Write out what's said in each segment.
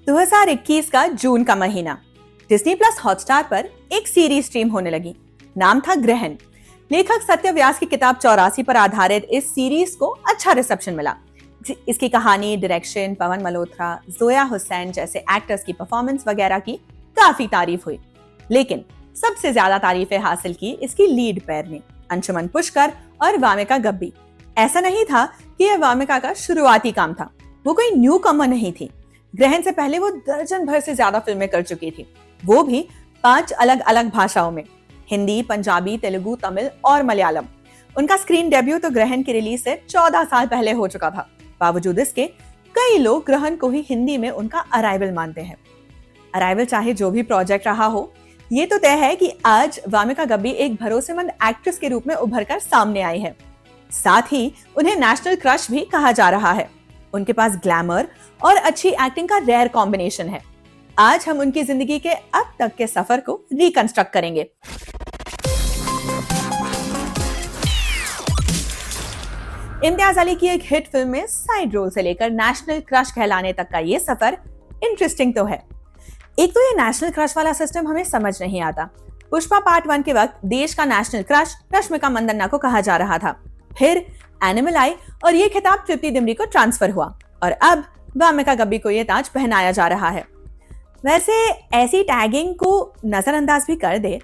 2021 का जून का महीना डिज्नी प्लस हॉटस्टार पर एक सीरीज स्ट्रीम होने लगी। नाम था ग्रहण। लेखक सत्य व्यास की किताब 84 पर आधारित इस सीरीज को अच्छा रिसेप्शन मिला। इसकी कहानी, डायरेक्शन, पवन मल्होत्रा, जोया हुसैन जैसे एक्टर्स की परफॉर्मेंस वगैरह की काफी तारीफ हुई। लेकिन सबसे ज्यादा तारीफें हासिल की इसकी लीड पेयर ने, अंशुमन पुष्कर और वामिका गब्बी। ऐसा नहीं था कि यह वामिका का शुरुआती काम था, वो कोई न्यू कमर नहीं थी। ग्रहण से पहले वो दर्जन भर से ज्यादा फिल्में कर चुकी थी, वो भी 5 अलग अलग भाषाओं में, हिंदी, पंजाबी, तेलुगु, तमिल और मलयालम। उनका स्क्रीन डेब्यू तो ग्रहण की रिलीज से 14 साल पहले हो चुका था। बावजूद इसके कई लोग ग्रहण को ही हिंदी में उनका अराइवल मानते हैं। अराइवल चाहे जो भी प्रोजेक्ट रहा हो, ये तो तय है कि आज वामिका गब्बी एक भरोसेमंद एक्ट्रेस के रूप में उभर कर सामने आई है। साथ ही उन्हें नेशनल क्रश भी कहा जा रहा है। उनके पास ग्लैमर और अच्छी एक्टिंग का रेयर कॉम्बिनेशन है। आज हम उनकी जिंदगी के अब तक के सफर को रिकंस्ट्रक्ट करेंगे। इम्तियाज अली की एक हिट फिल्म में साइड रोल से लेकर नेशनल क्रश कहलाने तक का ये सफर इंटरेस्टिंग तो है। एक तो ये नेशनल क्रश वाला सिस्टम हमें समझ नहीं आता। पुष्पा पार्ट 1 के वक्त देश का नेशनल क्रश रश्मिका मंदान्ना को कहा जा रहा था। फिर एनिमल आई और ये खिताब तृप्ति डिमरी को ट्रांसफर हुआ और अब वामिका गब्बी को ये ताज पहनाया जा रहा है। वैसे ऐसी टैगिंग को नजरअंदाज भी कर दे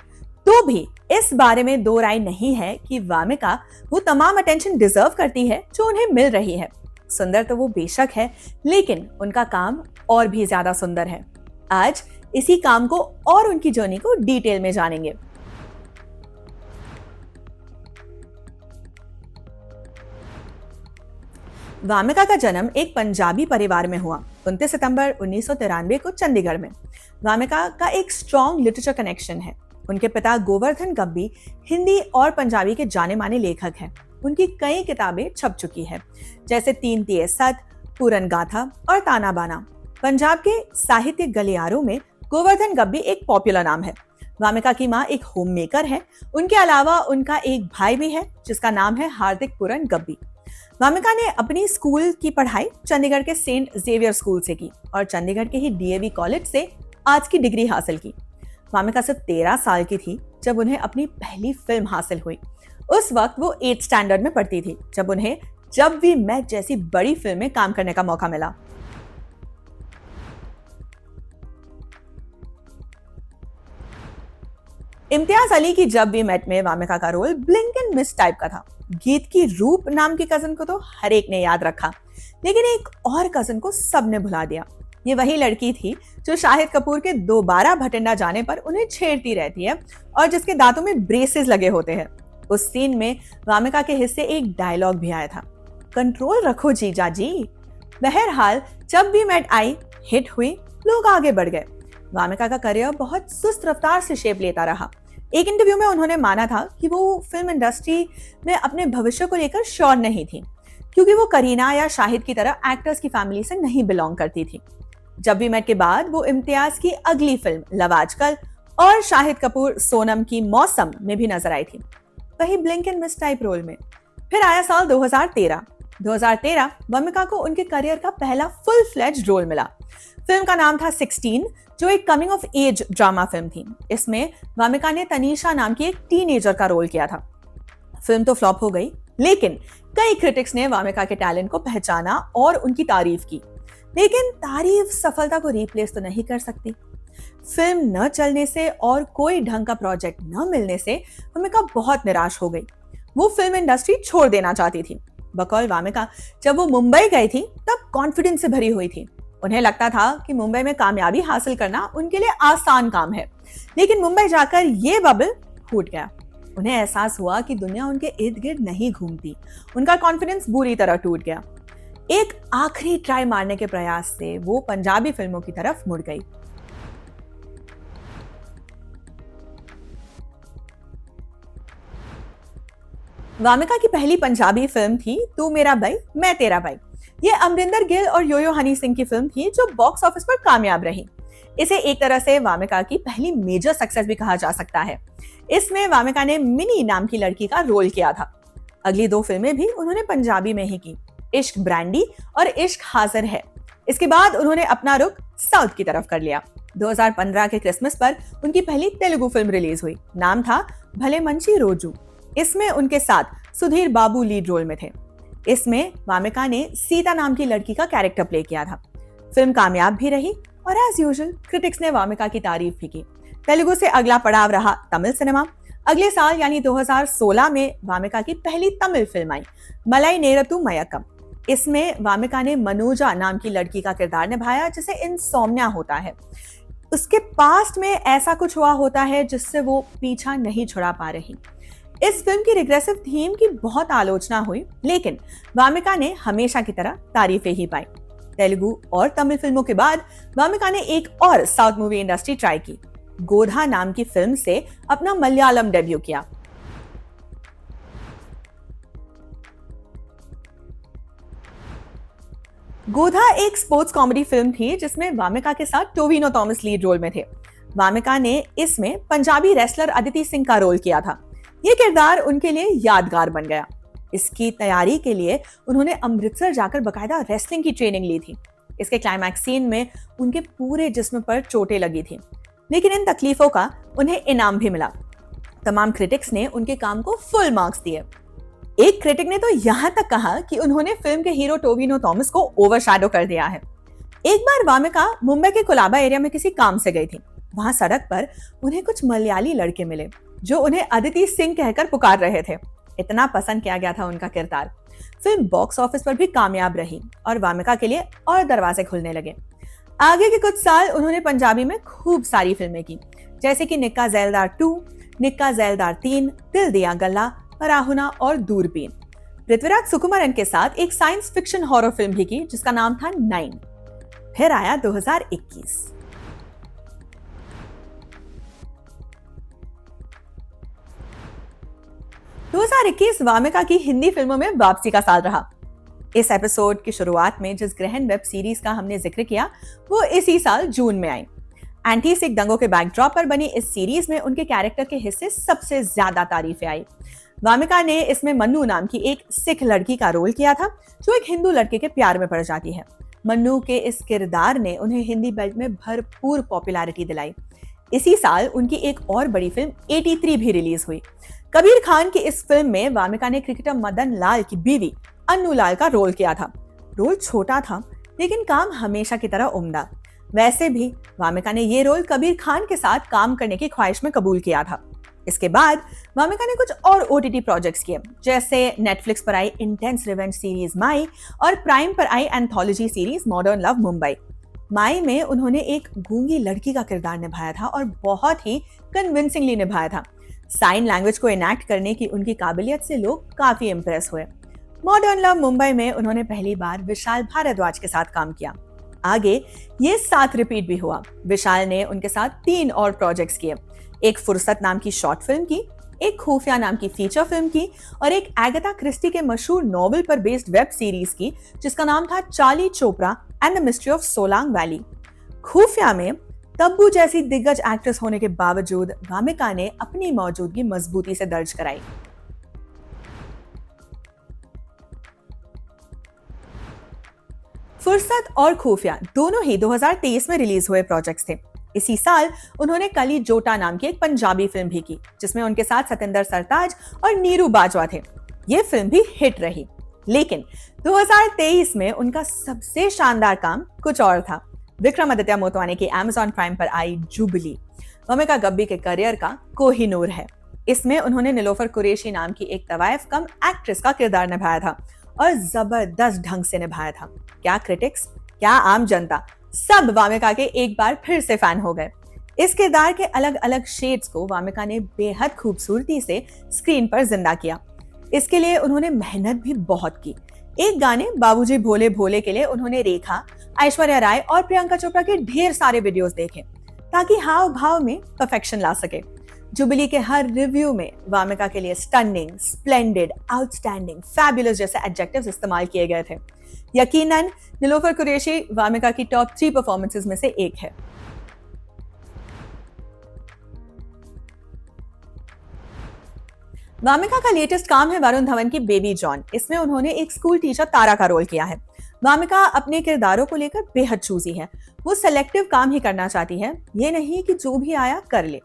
तो भी इस बारे में दो राय नहीं है कि वामिका वो तमाम अटेंशन डिजर्व करती है जो उन्हें मिल रही है। सुंदर तो वो बेशक है, लेकिन उनका काम और भी ज्यादा सुंदर है। आज इसी काम को और उनकी जर्नी को डिटेल में जानेंगे। वामिका का जन्म एक पंजाबी परिवार में हुआ 29 सितंबर 1993 को चंडीगढ़ में। वामिका का एक स्ट्रॉन्ग लिटरेचर कनेक्शन है। उनके पिता गोवर्धन गब्बी हिंदी और पंजाबी के जाने माने लेखक हैं। उनकी कई किताबें छप चुकी हैं, जैसे 3 तिये सत, पूरन गाथा और ताना बाना। पंजाब के साहित्यिक गलियारों में गोवर्धन गब्बी एक पॉपुलर नाम है। वामिका की माँ एक होम मेकर है। उनके अलावा उनका एक भाई भी है जिसका नाम है हार्दिक पूरन गब्बी। वामिका ने अपनी स्कूल की पढ़ाई चंडीगढ़ के सेंट जेवियर स्कूल से की और चंडीगढ़ के ही डीएवी कॉलेज से आर्ट्स की डिग्री हासिल की। वामिका सिर्फ 13 साल की थी जब उन्हें अपनी पहली फिल्म हासिल हुई। उस वक्त वो 8th स्टैंडर्ड में पढ़ती थी जब उन्हें जब वी मेट जैसी बड़ी फिल्म में काम करने का मौका मिला। इम्तियाज अली की जब वी मेट में वामिका का role blink and miss type का था। गीत की रूप नाम की कजन को तो हर एक ने याद रखा, लेकिन एक और कजन को सबने भुला दिया। ये वही लड़की थी जो शाहिद कपूर के दोबारा भटिंडा जाने पर उन्हें छेड़ती रहती है और जिसके दांतों में ब्रेसेस लगे होते हैं। उस सीन में वामिका के हिस्से एक डायलॉग भी आया था, कंट्रोल रखो जीजा जी। बहरहाल जब भी मेट आई, हिट हुई, लोग आगे बढ़ गए। वामिका का करियर बहुत सुस्त रफ्तार से शेप लेता रहा। एक इंटरव्यू में उन्होंने माना था कि वो फिल्म इंडस्ट्री में अपने भविष्य को लेकर श्योर नहीं थी, क्योंकि वो करीना या शाहिद की तरह एक्टर्स की फैमिली से नहीं बिलोंग करती थी। जब वी मेट के बाद वो इम्तियाज की अगली फिल्म लव आजकल और शाहिद कपूर सोनम की मौसम में भी नजर आई थी, वही blink and miss type role में। फिर आया साल 2013 वामिका को उनके करियर का पहला फुल फ्लेज्ड रोल मिला। फिल्म का नाम था 16, जो एक coming of age drama film थी। इसमें वामिका ने तनीषा नाम की एक टीनेजर का रोल किया था। फिल्म तो फ्लॉप हो गई, लेकिन कई क्रिटिक्स ने वामिका के टैलेंट को पहचाना और उनकी तारीफ की। लेकिन तारीफ सफलता को रिप्लेस तो नहीं कर सकती। फिल्म न चलने से और कोई ढंग का प्रोजेक्ट न मिलने से वामिका बहुत निराश हो गई। वो फिल्म इंडस्ट्री छोड़ देना चाहती थी। बकौल वामिका जब वो मुंबई गई थी तब कॉन्फिडेंस से भरी हुई थी। उन्हें लगता था कि मुंबई में कामयाबी हासिल करना उनके लिए आसान काम है, लेकिन मुंबई जाकर ये बबल फूट गया। उन्हें एहसास हुआ कि दुनिया उनके इर्द गिर्द नहीं घूमती। उनका कॉन्फिडेंस बुरी तरह टूट गया। एक आखिरी ट्राई मारने के प्रयास से वो पंजाबी फिल्मों की तरफ मुड़ गई। वामिका की पहली पंजाबी फिल्म थी तू मेरा भाई मैं तेरा भाई। ये अमरिंदर गिल और योयो हनी सिंह की फिल्म थी जो बॉक्स ऑफिस पर कामयाब रही। इसे एक तरह से वामिका की पहली मेजर सक्सेस भी कहा जा सकता है। इसमें वामिका ने मिनी नाम की लड़की का रोल किया था। अगली 2 फिल्में भी उन्होंने पंजाबी में ही की, इश्क ब्रांडी और इश्क हाजिर है। इसके बाद उन्होंने अपना रुख साउथ की तरफ कर लिया। 2015 के क्रिसमस पर उनकी पहली तेलुगु फिल्म रिलीज हुई। नाम था भले मंची रोजू। इसमें उनके साथ सुधीर बाबू लीड रोल में थे। इसमें वामिका ने सीता नाम की लड़की का कैरेक्टर प्ले किया था। फिल्म कामयाब भी रही और एज यूजुअल क्रिटिक्स ने वामिका की तारीफ भी की। तेलुगु से अगला पड़ाव रहा तमिल सिनेमा। अगले साल यानी 2016 में वामिका की पहली तमिल फिल्म आई, मलाई नेरतु मयक्कम। इसमें वामिका ने मनोजा नाम की लड़की का किरदार निभाया जिसे इंसोम्निया होता है। उसके पास्ट में ऐसा कुछ हुआ होता है जिससे वो पीछा नहीं छुड़ा पा रही। इस फिल्म की रिग्रेसिव थीम की बहुत आलोचना हुई, लेकिन वामिका ने हमेशा की तरह तारीफें ही पाई। तेलुगु और तमिल फिल्मों के बाद वामिका ने एक और साउथ मूवी इंडस्ट्री ट्राई की। गोधा नाम की फिल्म से अपना मलयालम डेब्यू किया। गोधा एक स्पोर्ट्स कॉमेडी फिल्म थी जिसमें वामिका के साथ टोविनो थॉमस लीड रोल में थे। वामिका ने इसमें पंजाबी रेसलर अदिति सिंह का रोल किया था। ये किरदार उनके लिए यादगार बन गया। इसकी तैयारी के लिए उन्होंने अमृतसर जाकर बकायदा रेसलिंग की ट्रेनिंग ली थी। इसके क्लाइमैक्स सीन में उनके पूरे जिस्म पर चोटें लगी थी, लेकिन इन तकलीफों का उन्हें इनाम भी मिला। तमाम क्रिटिक्स ने उनके काम को फुल मार्क्स दिए। एक क्रिटिक ने तो यहां तक कहा कि उन्होंने फिल्म के हीरो टोविनो थॉमस को ओवरशैडो कर दिया है। एक बार वामिका मुंबई के कोलाबा एरिया में किसी काम से गई थी। वहां सड़क पर उन्हें कुछ मलयाली लड़के मिले जो उन्हें अदिति सिंह कहकर पुकार रहे थे। इतना पसंद किया गया था उनका किरदार। फिल्म बॉक्स ऑफिस पर भी कामयाब रही और वामिका के लिए और दरवाजे खुलने लगे। आगे के कुछ साल उन्होंने पंजाबी में खूब सारी फिल्में की, जैसे कि निक्का ज़ैलदार 2, निक्का ज़ैलदार 3, दिल दिया गल्ला, राहुना और दूरबीन। पृथ्वीराज सुकुमारन के साथ एक साइंस फिक्शन हॉरर फिल्म भी की जिसका नाम था 9। फिर आया 2021। वामिका की हिंदी फिल्मों में वापसी का साल रहा। इस एपिसोड की शुरुआत में जिस ग्रहण वेब सीरीज का हमने जिक्र किया वो इसी साल जून में आई। एंटी सिख दंगों के बैकड्रॉप पर बनी इस सीरीज में उनके कैरेक्टर के हिस्से सबसे ज्यादा तारीफें आई। वामिका ने इसमें मन्नू नाम की एक सिख लड़की का रोल किया था जो एक हिंदू लड़के के प्यार में पड़ जाती है। मन्नू के इस किरदार ने उन्हें हिंदी बेल्ट में भरपूर पॉपुलैरिटी दिलाई। इसी साल उनकी एक और बड़ी फिल्म 83 भी रिलीज हुई। कबीर खान की इस फिल्म में वामिका ने क्रिकेटर मदन लाल की बीवी अन्नू लाल का रोल किया था। रोल छोटा था लेकिन काम हमेशा की तरह उम्दा। वैसे भी वामिका ने ये रोल कबीर खान के साथ काम करने की ख्वाहिश में कबूल किया था। इसके बाद वामिका ने कुछ और ओटीटी प्रोजेक्ट्स किए, जैसे नेटफ्लिक्स पर आई इंटेंस रिवेंज सीरीज माई और प्राइम पर आई anthology series Modern Love Mumbai. Mai में उन्होंने एक गूंगी लड़की का किरदार निभाया था और बहुत ही कन्विंसिंगली निभाया था। साइन लैंग्वेज को इनैक्ट करने की उनकी काबिलियत से लोग काफी इंप्रेस हुए। मॉडर्न लव मुंबई में उन्होंने पहली बार विशाल भारद्वाज के साथ काम किया। आगे ये साथ रिपीट भी हुआ। विशाल ने उनके साथ 3 और प्रोजेक्ट्स किए, एक फुर्सत नाम की शॉर्ट फिल्म की, एक खुफिया नाम की फीचर फिल्म की और एक एगाथा क्रिस्टी के मशहूर नॉवेल पर बेस्ड वेब सीरीज की जिसका नाम था Charlie Chopra and the mystery of Solang valley. खुफिया में तब्बू जैसी दिग्गज एक्ट्रेस होने के बावजूद वामिका ने अपनी मौजूदगी मजबूती से दर्ज कराई। फुर्सत और खुफिया दोनों ही 2023 में रिलीज हुए प्रोजेक्ट्स थे। इसी साल उन्होंने कली जोटा नाम की एक पंजाबी फिल्म भी की जिसमें उनके साथ सतेंद्र सरताज और नीरू बाजवा थे। ये फिल्म भी हिट रही, लेकिन 2023 में उनका सबसे शानदार काम कुछ और था। विक्रमादित्य मोटवानी की Amazon प्राइम पर आई जुबली वामिका गब्बी के करियर का कोहिनूर है। इसमें उन्होंने निलोफर कुरैशी नाम की एक तवायफ कम एक्ट्रेस का किरदार निभाया था और जबरदस्त ढंग से निभाया था। क्या क्रिटिक्स, क्या आम जनता, सब वामिका के एक बार फिर से फैन हो गए। इस किरदार के अलग अलग शेड्स को वामिका ने बेहद खूबसूरती से स्क्रीन पर जिंदा किया। इसके लिए उन्होंने मेहनत भी बहुत की। एक गाने बाबूजी भोले भोले के लिए उन्होंने रेखा, ऐश्वर्या राय और प्रियंका चोपड़ा के ढेर सारे वीडियोस देखे ताकि हाव भाव में परफेक्शन ला सके। जुबिली के हर रिव्यू में वामिका के लिए स्टनिंग, स्प्लेंडेड, आउटस्टैंडिंग, फैबुलस जैसे एडजेक्टिव्स इस्तेमाल किए गए थे। यकीनन निलोफर कुरैशी वामिका की टॉप 3 परफॉर्मेंसेस में से एक है। वामिका का लेटेस्ट काम है वरुण धवन की बेबी जॉन। इसमें उन्होंने एक स्कूल टीचर तारा का रोल किया है। वामिका अपने किरदारों को लेकर बेहद चूजी है। वो सेलेक्टिव काम ही करना चाहती है, ये नहीं कि जो भी आया कर ले।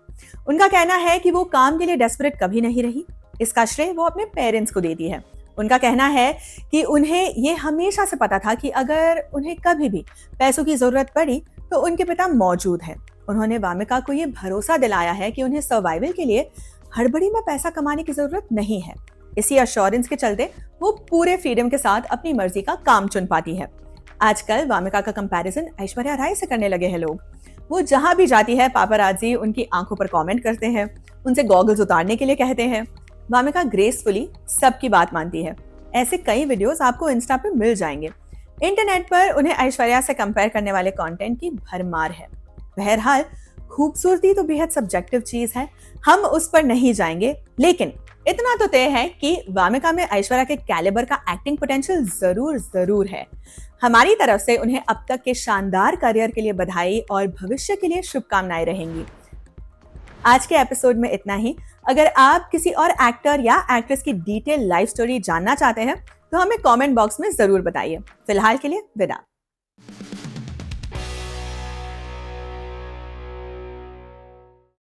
उनका कहना है कि वो काम के लिए डेस्परेट कभी नहीं रही। इसका श्रेय वो अपने पेरेंट्स को देती है। उनका कहना है कि उन्हें ये हमेशा से पता था कि अगर उन्हें कभी भी पैसों की जरूरत पड़ी तो उनके पिता मौजूद हैं। उन्होंने वामिका को ये भरोसा दिलाया है कि उन्हें सर्वाइवल के लिए हड़बड़ी में पैसा कमाने की जरूरत नहीं है। इसी अश्योरेंस के चलते वो पूरे फ्रीडम के साथ अपनी मर्जी का काम चुन पाती है। आजकल वामिका का कंपैरिजन ऐश्वर्या राय से करने लगे हैं लोग। वो जहां भी जाती है पापराजी उनकी आंखों पर कमेंट करते हैं, उनसे गॉगल्स उतारने के लिए कहते हैं। वामिका ग्रेसफुली सबकी बात मानती है। ऐसे कई वीडियोस आपको इंस्टा पे मिल जाएंगे। इंटरनेट पर उन्हें ऐश्वर्या से कंपेयर करने वाले कंटेंट की भरमार है। बहरहाल खूबसूरती तो बेहद सब्जेक्टिव चीज है, हम उस पर नहीं जाएंगे, लेकिन इतना तो तय है कि वामिका में ऐश्वर्या के कैलिबर का एक्टिंग पोटेंशियल जरूर है। हमारी तरफ से उन्हें अब तक के शानदार करियर के लिए बधाई और भविष्य के लिए शुभकामनाएं रहेंगी। आज के एपिसोड में इतना ही। अगर आप किसी और एक्टर या एक्ट्रेस की डिटेल लाइफ स्टोरी जानना चाहते हैं तो हमें कमेंट बॉक्स में जरूर बताइए। फिलहाल के लिए विदा।